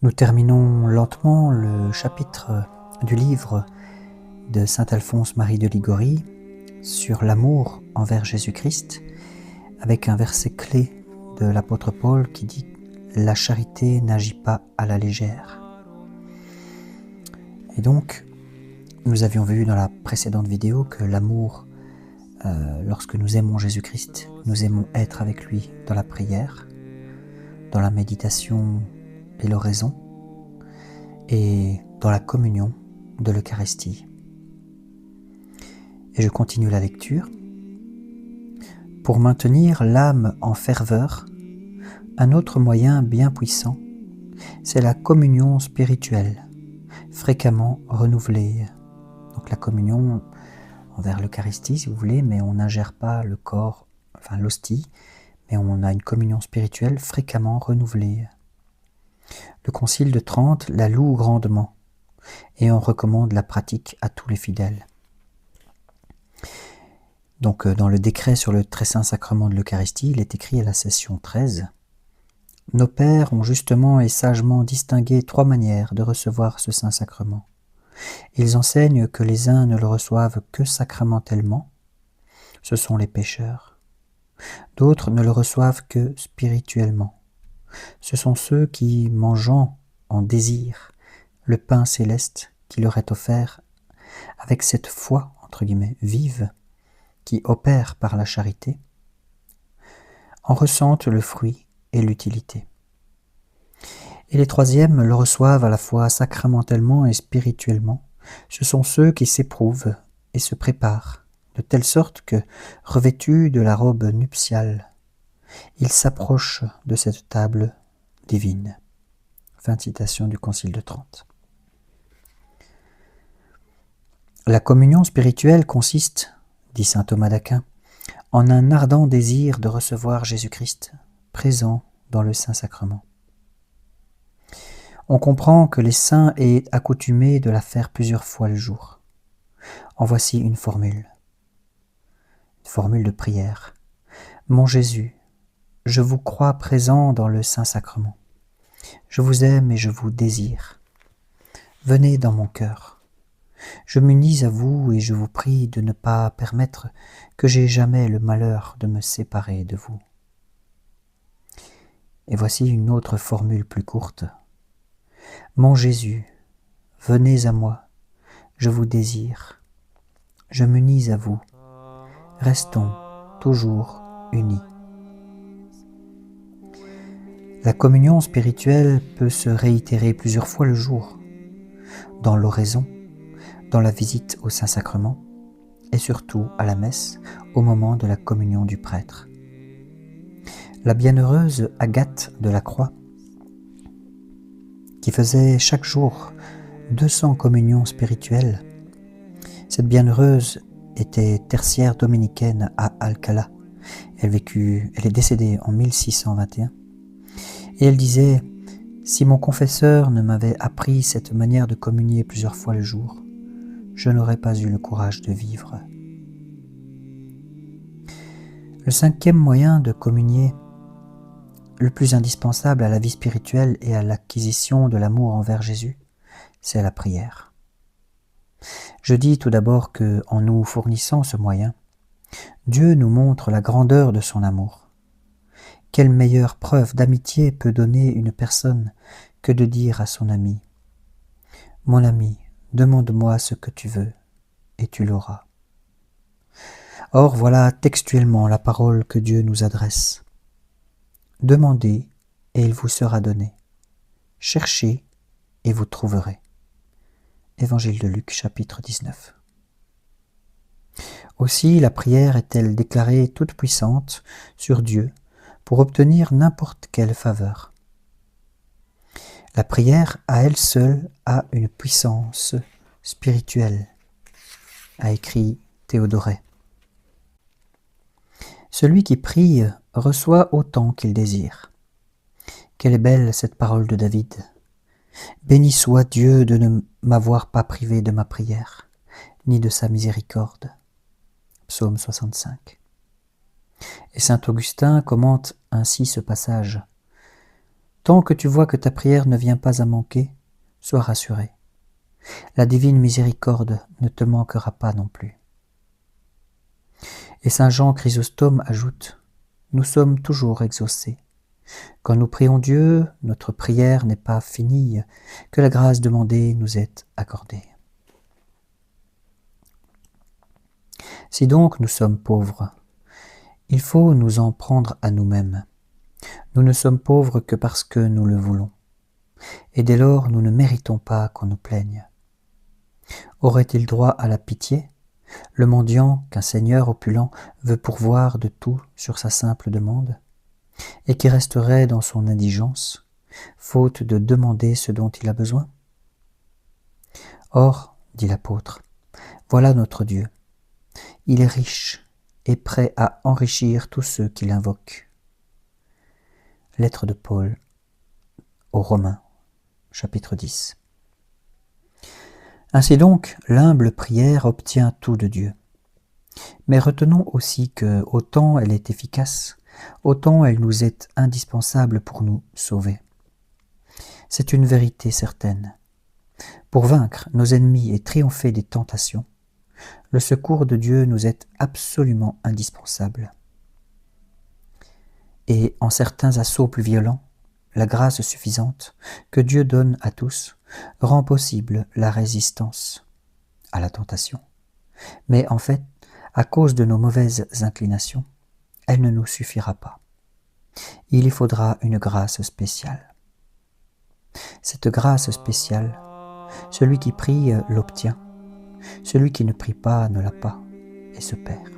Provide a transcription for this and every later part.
Nous terminons lentement le chapitre du livre de saint Alphonse Marie de Ligorie sur l'amour envers Jésus-Christ, avec un verset clé de l'apôtre Paul qui dit « La charité n'agit pas à la légère ». Et donc, nous avions vu dans la précédente vidéo que l'amour, lorsque nous aimons Jésus-Christ, nous aimons être avec lui dans la prière, dans la méditation et l'oraison, et dans la communion de l'Eucharistie. Et je continue la lecture. Pour maintenir l'âme en ferveur, un autre moyen bien puissant, c'est la communion spirituelle, fréquemment renouvelée. Donc la communion envers l'Eucharistie, si vous voulez, mais on n'ingère pas le corps, enfin l'hostie, mais on a une communion spirituelle fréquemment renouvelée. Le Concile de Trente la loue grandement, et on recommande la pratique à tous les fidèles. Donc dans le décret sur le très saint sacrement de l'Eucharistie, il est écrit à la session 13 « Nos pères ont justement et sagement distingué 3 manières de recevoir ce saint sacrement. Ils enseignent que les uns ne le reçoivent que sacramentellement, ce sont les pécheurs. D'autres ne le reçoivent que spirituellement. Ce sont ceux qui, mangeant en désir le pain céleste qui leur est offert, avec cette foi, entre guillemets, vive, qui opère par la charité, en ressentent le fruit et l'utilité. Et les troisièmes le reçoivent à la fois sacramentellement et spirituellement. Ce sont ceux qui s'éprouvent et se préparent, de telle sorte que, revêtus de la robe nuptiale, ils s'approchent de cette table divine. » Fin de citation du Concile de Trente. La communion spirituelle consiste, dit saint Thomas d'Aquin, en un ardent désir de recevoir Jésus-Christ, présent dans le Saint-Sacrement. On comprend que les saints aient accoutumé de la faire plusieurs fois le jour. En voici une formule de prière. Mon Jésus, je vous crois présent dans le Saint-Sacrement. Je vous aime et je vous désire. Venez dans mon cœur. Je m'unis à vous et je vous prie de ne pas permettre que j'aie jamais le malheur de me séparer de vous. Et voici une autre formule plus courte. Mon Jésus, venez à moi, je vous désire. Je m'unis à vous. Restons toujours unis. La communion spirituelle peut se réitérer plusieurs fois le jour, dans l'oraison, dans la visite au Saint-Sacrement et surtout à la messe au moment de la communion du prêtre. La bienheureuse Agathe de la Croix, qui faisait chaque jour 200 communions spirituelles, cette bienheureuse était tertiaire dominicaine à Alcalá. Elle est décédée en 1621. Et elle disait « Si mon confesseur ne m'avait appris cette manière de communier plusieurs fois le jour, je n'aurais pas eu le courage de vivre. » Le 5e moyen de communier, le plus indispensable à la vie spirituelle et à l'acquisition de l'amour envers Jésus, c'est la prière. Je dis tout d'abord que, en nous fournissant ce moyen, Dieu nous montre la grandeur de son amour. Quelle meilleure preuve d'amitié peut donner une personne que de dire à son ami « Mon ami, demande-moi ce que tu veux, et tu l'auras. » Or, voilà textuellement la parole que Dieu nous adresse. « Demandez, et il vous sera donné. Cherchez, et vous trouverez. » Évangile de Luc, chapitre 19. Aussi, la prière est-elle déclarée toute puissante sur Dieu, pour obtenir n'importe quelle faveur. La prière, à elle seule, a une puissance spirituelle, a écrit Théodoret. Celui qui prie reçoit autant qu'il désire. Quelle est belle cette parole de David. Béni soit Dieu de ne m'avoir pas privé de ma prière, ni de sa miséricorde. Psaume 65. Et saint Augustin commente ainsi ce passage. Tant que tu vois que ta prière ne vient pas à manquer, sois rassuré. La divine miséricorde ne te manquera pas non plus. Et saint Jean Chrysostome ajoute « Nous sommes toujours exaucés. Quand nous prions Dieu, notre prière n'est pas finie, que la grâce demandée nous est accordée. » Si donc nous sommes pauvres, il faut nous en prendre à nous-mêmes. Nous ne sommes pauvres que parce que nous le voulons. Et dès lors, nous ne méritons pas qu'on nous plaigne. Aurait-il droit à la pitié, le mendiant qu'un seigneur opulent veut pourvoir de tout sur sa simple demande, et qui resterait dans son indigence, faute de demander ce dont il a besoin? Or, dit l'apôtre, voilà notre Dieu. Il est riche et prêt à enrichir tous ceux qui l'invoquent. Lettre de Paul aux Romains, chapitre 10. Ainsi donc, l'humble prière obtient tout de Dieu. Mais retenons aussi que, autant elle est efficace, autant elle nous est indispensable pour nous sauver. C'est une vérité certaine. Pour vaincre nos ennemis et triompher des tentations, le secours de Dieu nous est absolument indispensable. Et en certains assauts plus violents, la grâce suffisante que Dieu donne à tous rend possible la résistance à la tentation. Mais en fait, à cause de nos mauvaises inclinations, elle ne nous suffira pas. Il y faudra une grâce spéciale. Cette grâce spéciale, celui qui prie l'obtient, celui qui ne prie pas ne l'a pas et se perd.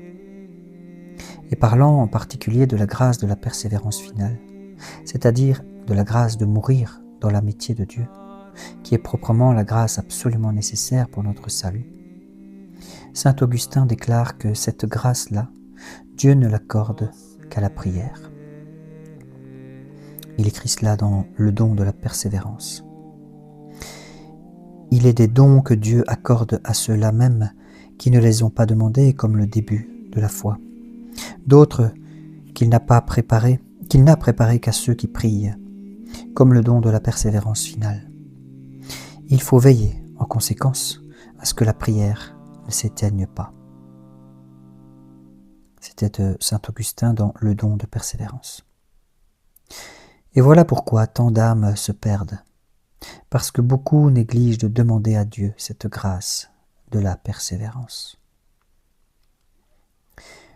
Et parlant en particulier de la grâce de la persévérance finale, c'est-à-dire de la grâce de mourir dans l'amitié de Dieu, qui est proprement la grâce absolument nécessaire pour notre salut, saint Augustin déclare que cette grâce-là, Dieu ne l'accorde qu'à la prière. Il écrit cela dans le don de la persévérance. Il est des dons que Dieu accorde à ceux-là même qui ne les ont pas demandés comme le début de la foi. D'autres qu'il n'a préparés qu'à ceux qui prient, comme le don de la persévérance finale. Il faut veiller, en conséquence, à ce que la prière ne s'éteigne pas. C'était saint Augustin dans le don de persévérance. Et voilà pourquoi tant d'âmes se perdent, parce que beaucoup négligent de demander à Dieu cette grâce de la persévérance.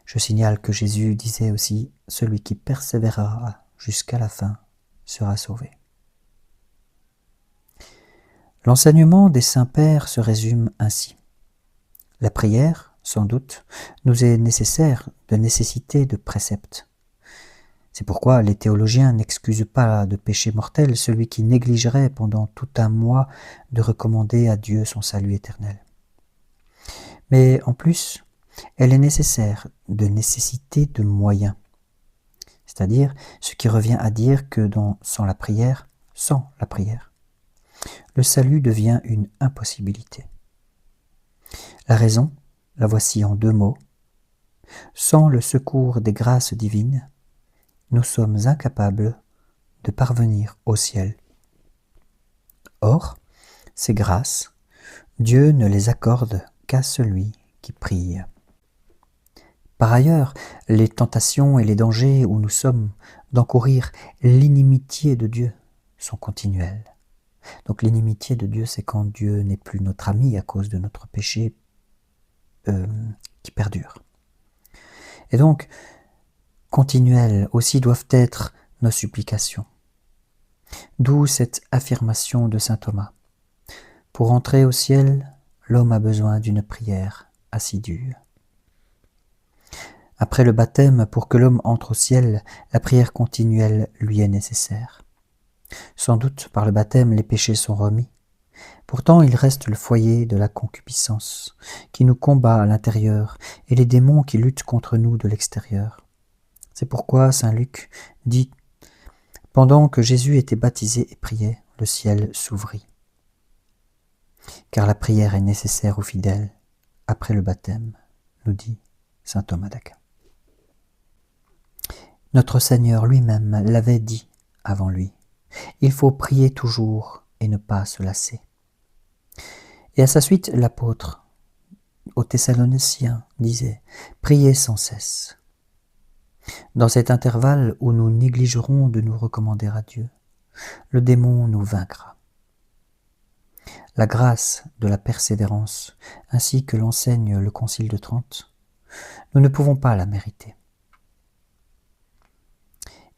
Je signale que Jésus disait aussi « Celui qui persévérera jusqu'à la fin sera sauvé ». L'enseignement des saints pères se résume ainsi. La prière, sans doute, nous est nécessaire de nécessité de préceptes. C'est pourquoi les théologiens n'excusent pas de péché mortel celui qui négligerait pendant tout un mois de recommander à Dieu son salut éternel. Mais en plus, elle est nécessaire de nécessité de moyens, c'est-à-dire ce qui revient à dire que sans la prière, le salut devient une impossibilité. La raison, la voici en 2 mots. Sans le secours des grâces divines, nous sommes incapables de parvenir au ciel. Or, ces grâces, Dieu ne les accorde qu'à celui qui prie. Par ailleurs, les tentations et les dangers où nous sommes d'encourir l'inimitié de Dieu sont continuels. Donc l'inimitié de Dieu, c'est quand Dieu n'est plus notre ami à cause de notre péché qui perdure. Et donc, continuelles aussi doivent être nos supplications. D'où cette affirmation de saint Thomas. Pour entrer au ciel, l'homme a besoin d'une prière assidue. Après le baptême, pour que l'homme entre au ciel, la prière continuelle lui est nécessaire. Sans doute, par le baptême, les péchés sont remis. Pourtant, il reste le foyer de la concupiscence, qui nous combat à l'intérieur, et les démons qui luttent contre nous de l'extérieur. C'est pourquoi saint Luc dit « Pendant que Jésus était baptisé et priait, le ciel s'ouvrit. » Car la prière est nécessaire aux fidèles, après le baptême, nous dit saint Thomas d'Aquin. Notre Seigneur lui-même l'avait dit avant lui. Il faut prier toujours et ne pas se lasser. Et à sa suite, l'apôtre aux Thessaloniciens disait « Priez sans cesse ». Dans cet intervalle où nous négligerons de nous recommander à Dieu, le démon nous vaincra. La grâce de la persévérance, ainsi que l'enseigne le Concile de Trente, nous ne pouvons pas la mériter.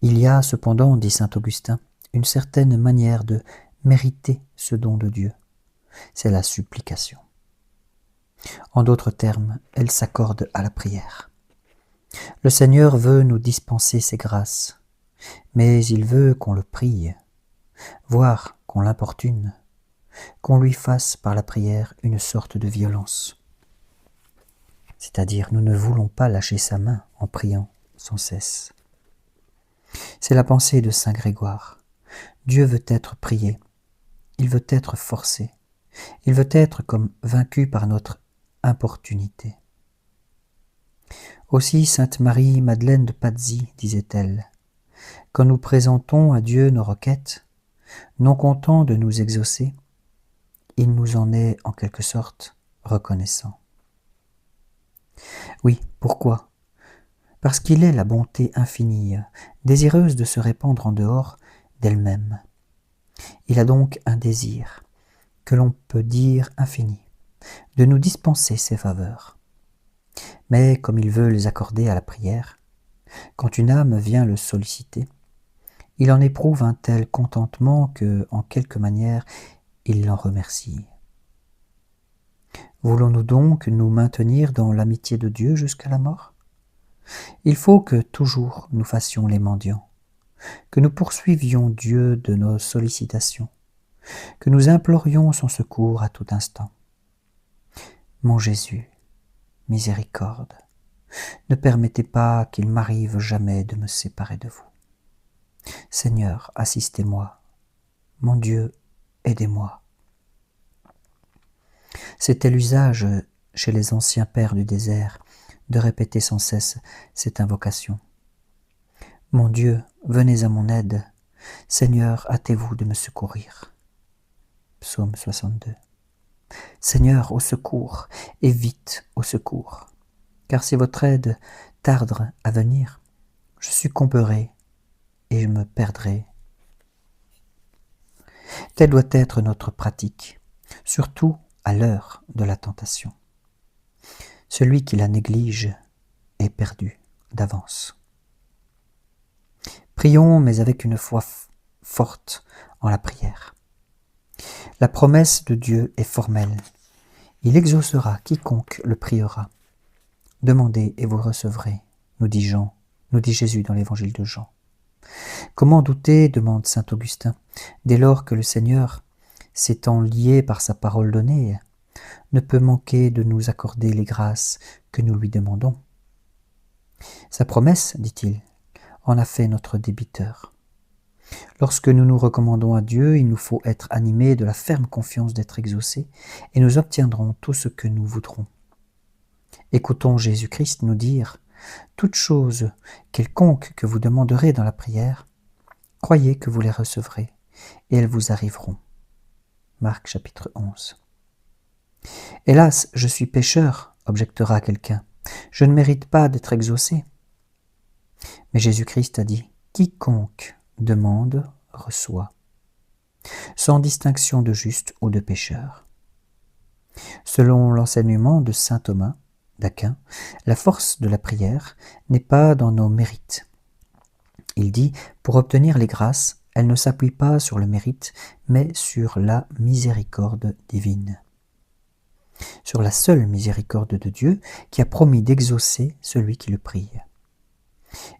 Il y a cependant, dit saint Augustin, une certaine manière de mériter ce don de Dieu, c'est la supplication. En d'autres termes, elle s'accorde à la prière. Le Seigneur veut nous dispenser ses grâces, mais il veut qu'on le prie, voire qu'on l'importune, qu'on lui fasse par la prière une sorte de violence. C'est-à-dire, nous ne voulons pas lâcher sa main en priant sans cesse. C'est la pensée de saint Grégoire. Dieu veut être prié, il veut être forcé, il veut être comme vaincu par notre importunité. Aussi sainte Marie-Madeleine de Pazzi disait-elle, « Quand nous présentons à Dieu nos requêtes, non content de nous exaucer, il nous en est en quelque sorte reconnaissant. » Oui, pourquoi ? Parce qu'il est la bonté infinie, désireuse de se répandre en dehors d'elle-même. Il a donc un désir, que l'on peut dire infini, de nous dispenser ses faveurs. Mais comme il veut les accorder à la prière, quand une âme vient le solliciter, il en éprouve un tel contentement que, en quelque manière, il l'en remercie. Voulons-nous donc nous maintenir dans l'amitié de Dieu jusqu'à la mort ? Il faut que toujours nous fassions les mendiants, que nous poursuivions Dieu de nos sollicitations, que nous implorions son secours à tout instant. Mon Jésus, miséricorde, ne permettez pas qu'il m'arrive jamais de me séparer de vous. Seigneur, assistez-moi. Mon Dieu, aidez-moi. C'était l'usage chez les anciens pères du désert de répéter sans cesse cette invocation. Mon Dieu, venez à mon aide. Seigneur, hâtez-vous de me secourir. Psaume 62. Seigneur, au secours, et vite au secours. Car si votre aide tarde à venir, je succomberai et je me perdrai. Telle doit être notre pratique, surtout à l'heure de la tentation. Celui qui la néglige est perdu d'avance. Prions, mais avec une foi forte en la prière. La promesse de Dieu est formelle. Il exaucera quiconque le priera. Demandez et vous recevrez, nous dit Jésus dans l'évangile de Jean. Comment douter, demande saint Augustin, dès lors que le Seigneur, s'étant lié par sa parole donnée, ne peut manquer de nous accorder les grâces que nous lui demandons. Sa promesse, dit-il, en a fait notre débiteur. Lorsque nous nous recommandons à Dieu, il nous faut être animés de la ferme confiance d'être exaucés, et nous obtiendrons tout ce que nous voudrons. Écoutons Jésus-Christ nous dire « Toutes choses quelconques que vous demanderez dans la prière, croyez que vous les recevrez, et elles vous arriveront. » Marc chapitre 11. « Hélas, je suis pécheur, objectera quelqu'un. Je ne mérite pas d'être exaucé. » Mais Jésus-Christ a dit « Quiconque demande, reçoit, sans distinction de juste ou de pécheur. » Selon l'enseignement de saint Thomas d'Aquin, la force de la prière n'est pas dans nos mérites. Il dit, pour obtenir les grâces, elle ne s'appuie pas sur le mérite, mais sur la miséricorde divine. Sur la seule miséricorde de Dieu qui a promis d'exaucer celui qui le prie.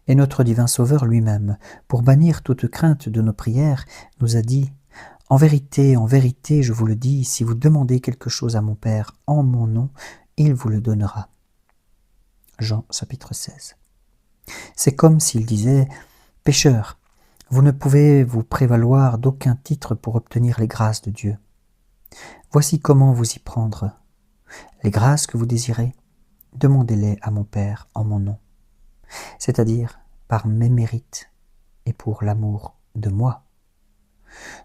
Et notre divin Sauveur lui-même, pour bannir toute crainte de nos prières, nous a dit « En vérité, je vous le dis, si vous demandez quelque chose à mon Père en mon nom, il vous le donnera. » Jean chapitre 16. C'est comme s'il disait « Pécheurs, vous ne pouvez vous prévaloir d'aucun titre pour obtenir les grâces de Dieu. Voici comment vous y prendre. Les grâces que vous désirez, demandez-les à mon Père en mon nom. C'est-à-dire par mes mérites et pour l'amour de moi.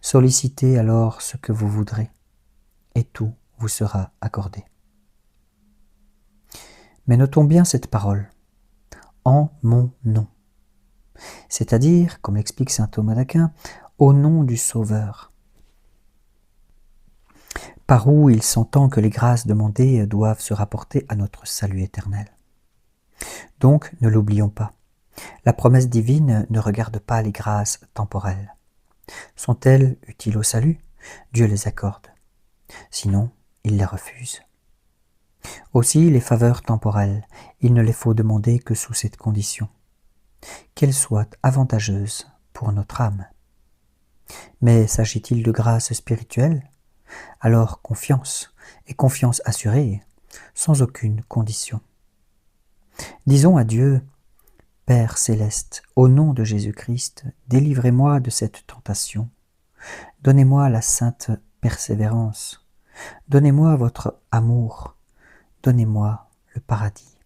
Sollicitez alors ce que vous voudrez, et tout vous sera accordé. Mais notons bien cette parole, en mon nom, c'est-à-dire, comme l'explique saint Thomas d'Aquin, au nom du Sauveur, par où il s'entend que les grâces demandées doivent se rapporter à notre salut éternel. Donc, ne l'oublions pas, la promesse divine ne regarde pas les grâces temporelles. Sont-elles utiles au salut? Dieu les accorde. Sinon, il les refuse. Aussi, les faveurs temporelles, il ne les faut demander que sous cette condition, qu'elles soient avantageuses pour notre âme. Mais s'agit-il de grâces spirituelles? Alors confiance, et confiance assurée, sans aucune condition. Disons à Dieu, Père céleste, au nom de Jésus-Christ, délivrez-moi de cette tentation. Donnez-moi la sainte persévérance. Donnez-moi votre amour. Donnez-moi le paradis.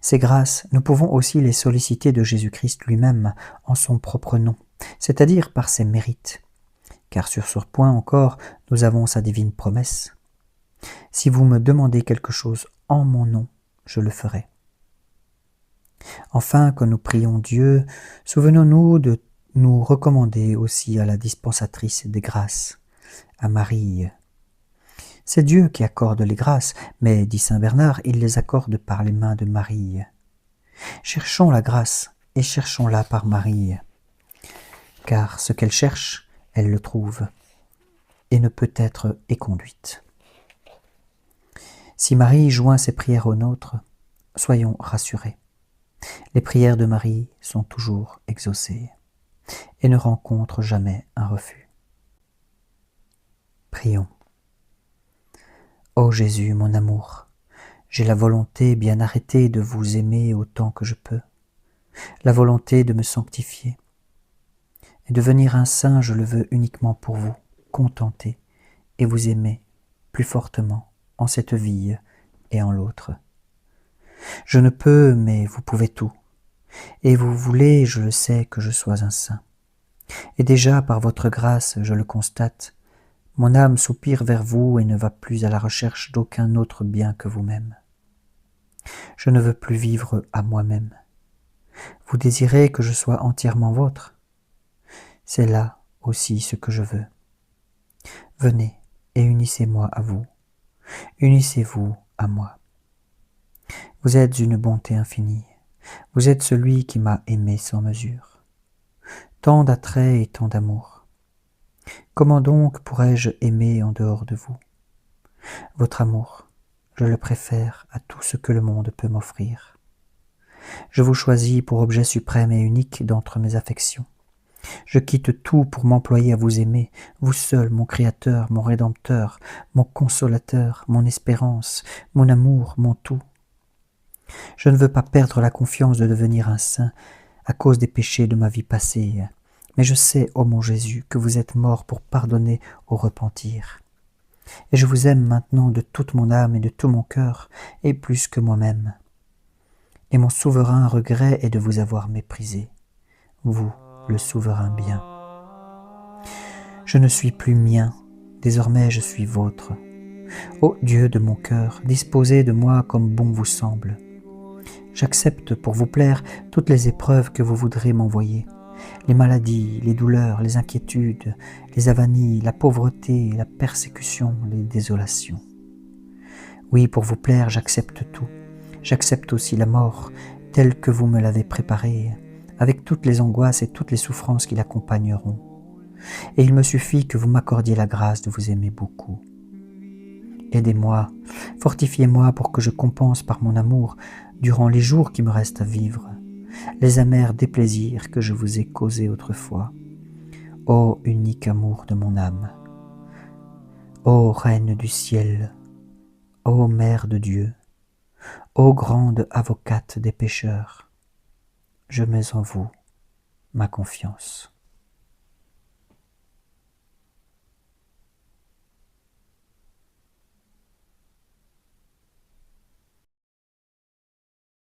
Ces grâces, nous pouvons aussi les solliciter de Jésus-Christ lui-même en son propre nom, c'est-à-dire par ses mérites. Car sur ce point encore, nous avons sa divine promesse. Si vous me demandez quelque chose en mon nom, je le ferai. Enfin, quand nous prions Dieu, souvenons-nous de nous recommander aussi à la dispensatrice des grâces, à Marie. C'est Dieu qui accorde les grâces, mais, dit saint Bernard, il les accorde par les mains de Marie. Cherchons la grâce, et cherchons-la par Marie, car ce qu'elle cherche, elle le trouve, et ne peut être éconduite. Si Marie joint ses prières aux nôtres, soyons rassurés. Les prières de Marie sont toujours exaucées et ne rencontrent jamais un refus. Prions. Ô Jésus, mon amour, j'ai la volonté bien arrêtée de vous aimer autant que je peux, la volonté de me sanctifier. Et devenir un saint, je le veux uniquement pour vous, contenter et vous aimer plus fortement en cette vie et en l'autre. Je ne peux, mais vous pouvez tout, et vous voulez, je le sais, que je sois un saint. Et déjà, par votre grâce, je le constate, mon âme soupire vers vous et ne va plus à la recherche d'aucun autre bien que vous-même. Je ne veux plus vivre à moi-même. Vous désirez que je sois entièrement vôtre. C'est là aussi ce que je veux. Venez et unissez-moi à vous. Unissez-vous à moi. Vous êtes une bonté infinie. Vous êtes celui qui m'a aimé sans mesure. Tant d'attraits et tant d'amour. Comment donc pourrais-je aimer en dehors de vous? Votre amour, je le préfère à tout ce que le monde peut m'offrir. Je vous choisis pour objet suprême et unique d'entre mes affections. Je quitte tout pour m'employer à vous aimer, vous seul, mon Créateur, mon Rédempteur, mon Consolateur, mon espérance, mon amour, mon tout. Je ne veux pas perdre la confiance de devenir un saint à cause des péchés de ma vie passée, mais je sais, ô mon Jésus, que vous êtes mort pour pardonner au repentir. Et je vous aime maintenant de toute mon âme et de tout mon cœur, et plus que moi-même. Et mon souverain regret est de vous avoir méprisé, vous, le souverain bien. Je ne suis plus mien, désormais je suis vôtre. Ô Dieu de mon cœur, disposez de moi comme bon vous semble. J'accepte pour vous plaire toutes les épreuves que vous voudrez m'envoyer, les maladies, les douleurs, les inquiétudes, les avanies, la pauvreté, la persécution, les désolations. Oui, pour vous plaire, j'accepte tout. J'accepte aussi la mort, telle que vous me l'avez préparée, avec toutes les angoisses et toutes les souffrances qui l'accompagneront. Et il me suffit que vous m'accordiez la grâce de vous aimer beaucoup. Aidez-moi, fortifiez-moi pour que je compense par mon amour, durant les jours qui me restent à vivre, les amers déplaisirs que je vous ai causés autrefois. Ô unique amour de mon âme, ô Reine du ciel, ô Mère de Dieu, ô grande avocate des pécheurs, je mets en vous ma confiance.